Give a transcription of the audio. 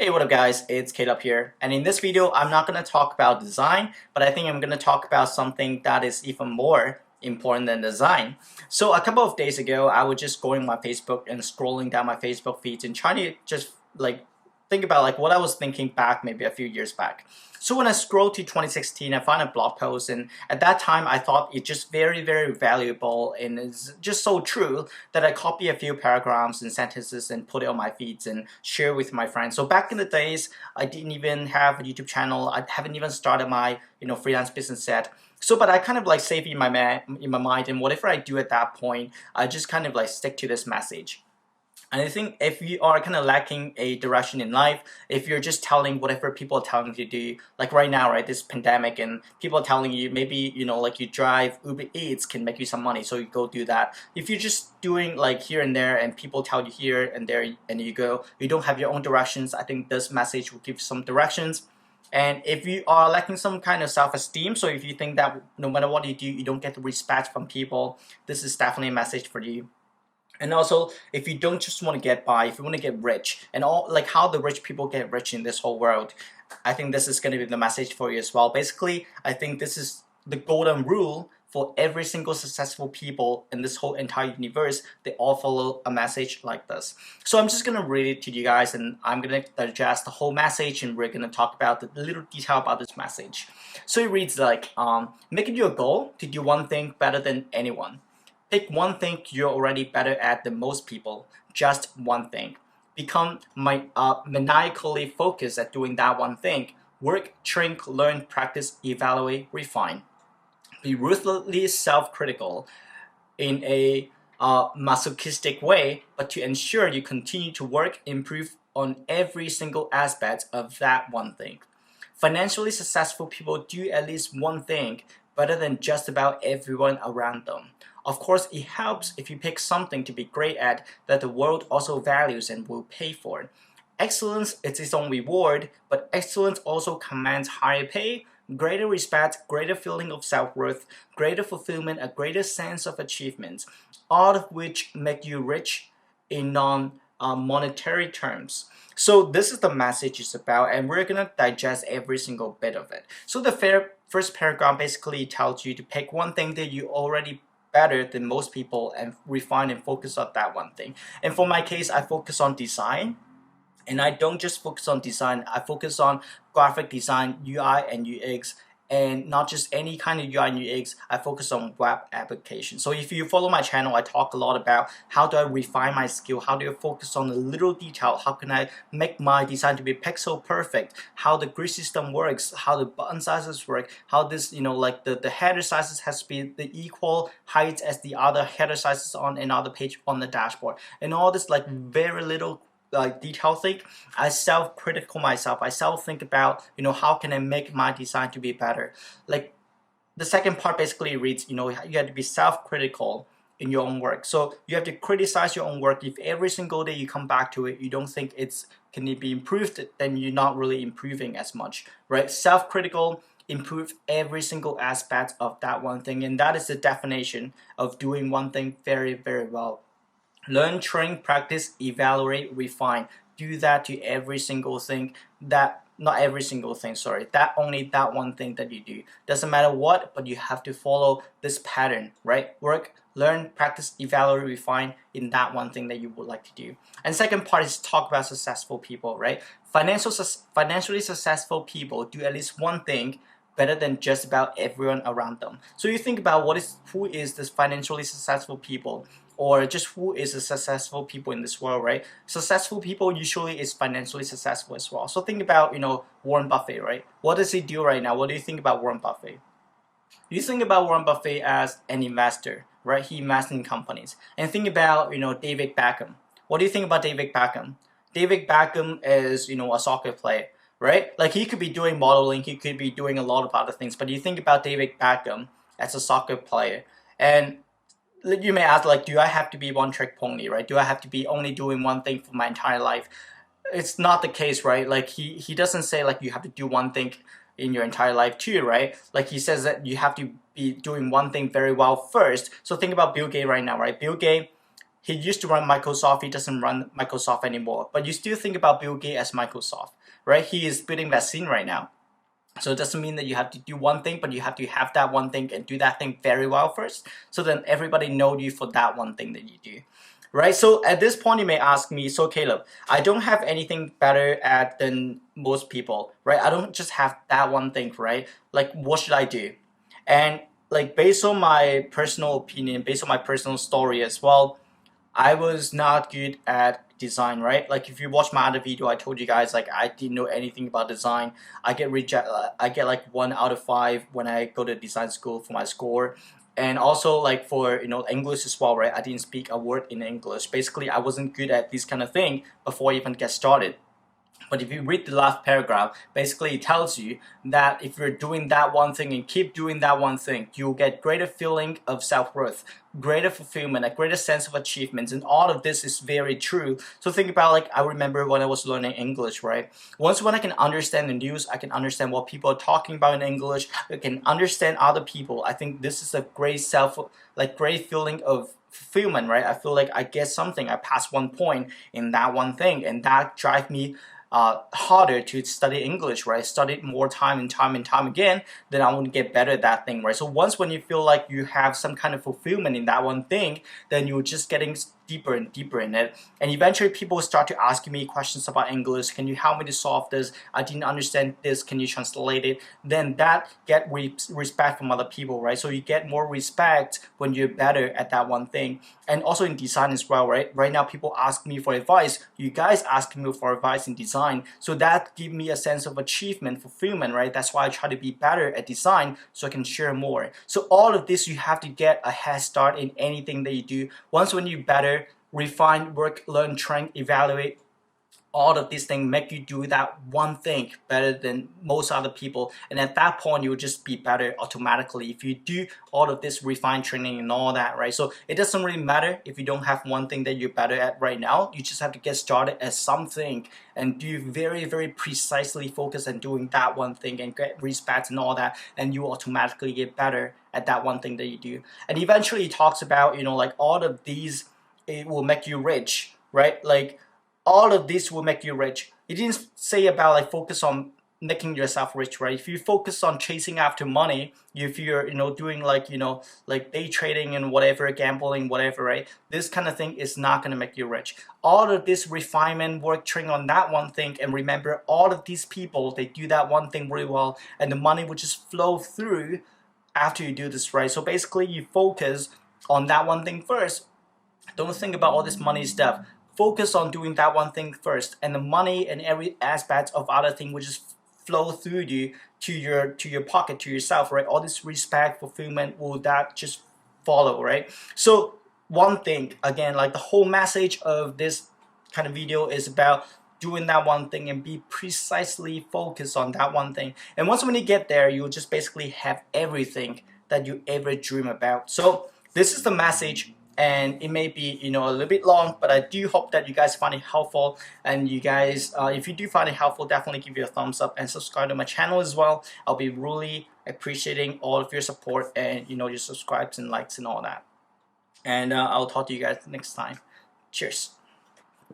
Hey, what up guys, it's Caleb here, and in this video I'm not going to talk about design, but I think I'm going to talk about something that is even more important than design. So a couple of days ago I was just going on my Facebook and scrolling down my Facebook feeds and trying to just think about what I was thinking back maybe a few years back. So when I scrolled to 2016, I found a blog post, and at that time I thought it just very valuable and it's just so true that I copy a few paragraphs and sentences and put it on my feeds and share with my friends. So back in the days, I didn't even have a YouTube channel. I haven't even started my freelance business yet. So, but I kind of save in my mind, and whatever I do at that point, I just kind of stick to this message. And I think if you are kind of lacking a direction in life, if you're just telling whatever people are telling you to do, like right now, right, this pandemic, and people are telling you maybe, you drive Uber Eats can make you some money, so you go do that. If you're just doing here and there and people tell you here and there and you go, you don't have your own directions, I think this message will give some directions. And if you are lacking some kind of self-esteem, so if you think that no matter what you do, you don't get the respect from people, this is definitely a message for you. And also, if you don't just want to get by, if you want to get rich, and all how the rich people get rich in this whole world, I think this is going to be the message for you as well. Basically, I think this is the golden rule for every single successful people in this whole entire universe. They all follow a message like this. So I'm just going to read it to you guys, and I'm going to digest the whole message, and we're going to talk about the little detail about this message. So it reads make it your goal to do one thing better than anyone. Pick one thing you're already better at than most people, just one thing. Become maniacally focused at doing that one thing. Work, train, learn, practice, evaluate, refine. Be ruthlessly self-critical in a masochistic way, but to ensure you continue to work, improve on every single aspect of that one thing. Financially successful people do at least one thing better than just about everyone around them. Of course, it helps if you pick something to be great at that the world also values and will pay for. Excellence is its own reward, but excellence also commands higher pay, greater respect, greater feeling of self-worth, greater fulfillment, a greater sense of achievement, all of which make you rich in non-monetary terms. So this is the message it's about, and we're gonna digest every single bit of it. So the first paragraph basically tells you to pick one thing that you already better than most people and refine and focus on that one thing. And for my case, I focus on design. And I don't just focus on design, I focus on graphic design, UI and UX, and not just any kind of UI and UX, I focus on web applications. So if you follow my channel, I talk a lot about how do I refine my skill, how do I focus on the little detail, how can I make my design to be pixel perfect, how the grid system works, how the button sizes work, how this, the header sizes has to be the equal height as the other header sizes on another page on the dashboard. And all this very little detail thing, I self-critical myself. I self-think about, how can I make my design to be better. The second part basically reads, you have to be self-critical in your own work. So you have to criticize your own work. If every single day you come back to it, you don't think can it be improved, then you're not really improving as much, right? Self-critical, improve every single aspect of that one thing, and that is the definition of doing one thing very well. Learn, train, practice, evaluate, refine. Do that to every single thing not every single thing, sorry, only that one thing that you do. Doesn't matter what, but you have to follow this pattern, right? Work, learn, practice, evaluate, refine in that one thing that you would like to do. And second part is talk about successful people, right? Financially successful people do at least one thing better than just about everyone around them. So you think about who is this financially successful people, or just who is the successful people in this world, right? Successful people usually is financially successful as well. So think about, Warren Buffett, right? What does he do right now? What do you think about Warren Buffett? You think about Warren Buffett as an investor, right? He invests in companies. And think about, David Beckham. What do you think about David Beckham? David Beckham is, a soccer player, right? He could be doing modeling, he could be doing a lot of other things, but you think about David Beckham as a soccer player, and you may ask, do I have to be one trick pony, right? Do I have to be only doing one thing for my entire life? It's not the case, right? He doesn't say you have to do one thing in your entire life too, right? He says that you have to be doing one thing very well first. So think about Bill Gates right now, right? Bill Gates he used to run Microsoft. He doesn't run Microsoft anymore. But you still think about Bill Gates as Microsoft, right? He is building vaccine right now. So it doesn't mean that you have to do one thing, but you have to have that one thing and do that thing very well first. So then everybody know you for that one thing that you do. Right? So at this point you may ask me, so Caleb, I don't have anything better at than most people, right? I don't just have that one thing, right? Like what should I do? And like based on my personal opinion, based on my personal story as well, I was not good at design, right? Like if you watch my other video, I told you guys like I didn't know anything about design. I get like 1 out of 5 when I go to design school for my score. And also like for English as well, right? I didn't speak a word in English. Basically, I wasn't good at this kind of thing before I even get started. But if you read the last paragraph, basically it tells you that if you're doing that one thing and keep doing that one thing, you'll get greater feeling of self-worth, greater fulfillment, a greater sense of achievements, and all of this is very true. So think about like I remember when I was learning English, right? Once when I can understand the news, I can understand what people are talking about in English, I can understand other people. I think this is a great great feeling of fulfillment, right? I feel like I get something, I pass one point in that one thing, and that drives me harder to study English, right? Study it more time and time again, then I want to get better at that thing, right? So once when you feel like you have some kind of fulfillment in that one thing, then you're just getting deeper and deeper in it, and eventually people start to ask me questions about English. Can you help me to solve this? I didn't understand this. Can you translate it? Then that get respect from other people, right? So you get more respect when you're better at that one thing. And also in design as well, right? Right now people ask me for advice. You guys ask me for advice in design, so that give me a sense of achievement, fulfillment, right? That's why I try to be better at design so I can share more. So all of this, you have to get a head start in anything that you do. Once when you're better, refine, work, learn, train, evaluate, all of these things make you do that one thing better than most other people, and at that point you'll just be better automatically if you do all of this refined training and all that, right? So it doesn't really matter if you don't have one thing that you're better at right now. You just have to get started at something and do very precisely focus on doing that one thing and get respect and all that, and you automatically get better at that one thing that you do. And eventually it talks about like all of these, it will make you rich, right? Like all of this will make you rich. It didn't say about like focus on making yourself rich, right? If you focus on chasing after money, if you're doing like like day trading and whatever, gambling, whatever, right? This kind of thing is not gonna make you rich. All of this refinement, work, training on that one thing, and remember all of these people, they do that one thing really well, and the money will just flow through after you do this, right? So basically you focus on that one thing first. Don't think about all this money stuff. Focus on doing that one thing first, and the money and every aspect of other thing will just flow through you to your pocket, to yourself, right? All this respect, fulfillment will that just follow, right? So one thing again, like the whole message of this kind of video is about doing that one thing and be precisely focused on that one thing. And once when you get there, you'll just basically have everything that you ever dream about. So this is the message, and it may be a little bit long, but I do hope that you guys find it helpful. And you guys, if you do find it helpful, definitely give it a thumbs up and subscribe to my channel as well. I'll be really appreciating all of your support and your subscribes and likes and all that. And I'll talk to you guys next time. Cheers.